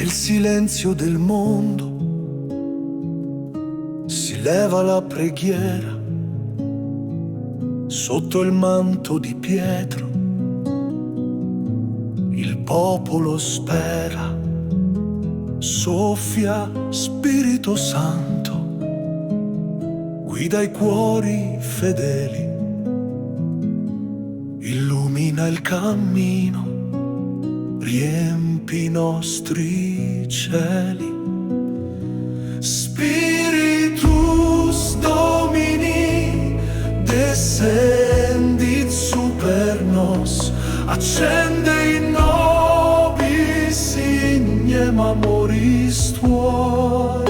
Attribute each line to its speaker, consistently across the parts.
Speaker 1: Nel silenzio del mondo si leva la preghiera, sotto il manto di Pietro il popolo spera. Soffia Spirito Santo, guida i cuori fedeli, illumina il cammino, riempi i nostri cieli. Spiritus Domini, descendit super nos, accende in nobis ignem amoris tuoi.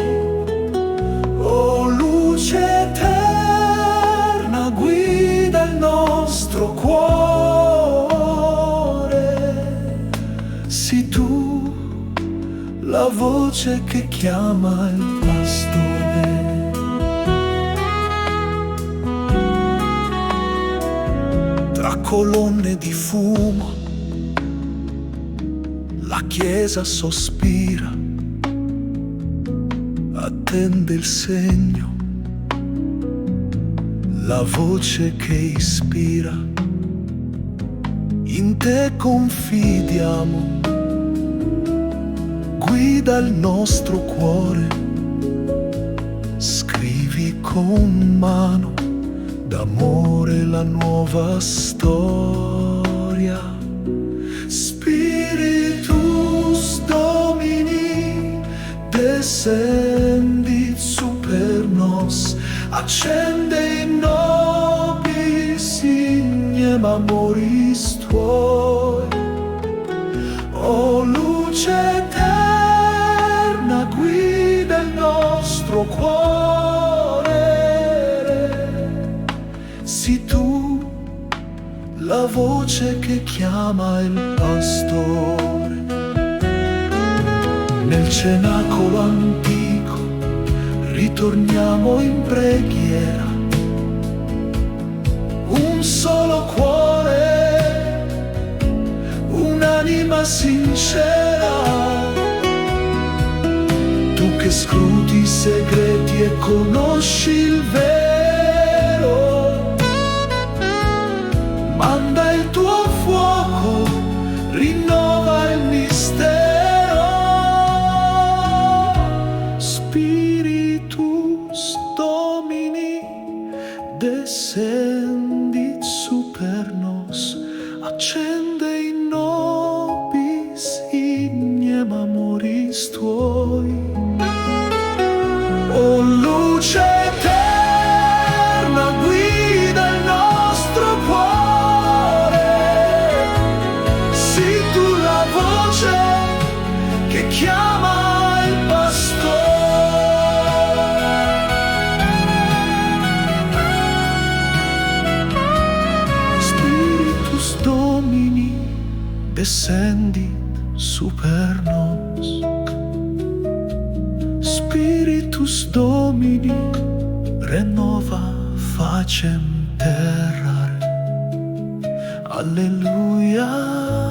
Speaker 1: O luce eterna, guida il nostro cuore. Sii tu la voce che chiama il pastore. Tra colonne di fumo la chiesa sospira, attende il segno, la voce che ispira. In te confidiamo, guida il nostro cuore, scrivi con mano d'amore la nuova storia. Spiritus Domini, descendit super nos, accende in nobis ignem amoris tuoi. O luce eterna, guida il nostro cuore. Sii tu la voce che chiama il pastore. Nel cenacolo antico ritorniamo in preghiera, un solo cuore, un'anima sincera. Tu che scruti i segreti e conosci il vero, manda il tuo fuoco, rinnova il mistero. Spiritus Domini, descendit super nos, accende in nobis ignem amoris tuoi. O luce eterna, guida il nostro cuore. Sii tu la voce che chiama il pastore. Spiritus Domini, descendit super nos. Spiritus Domini, renova facem terrare. Alleluia.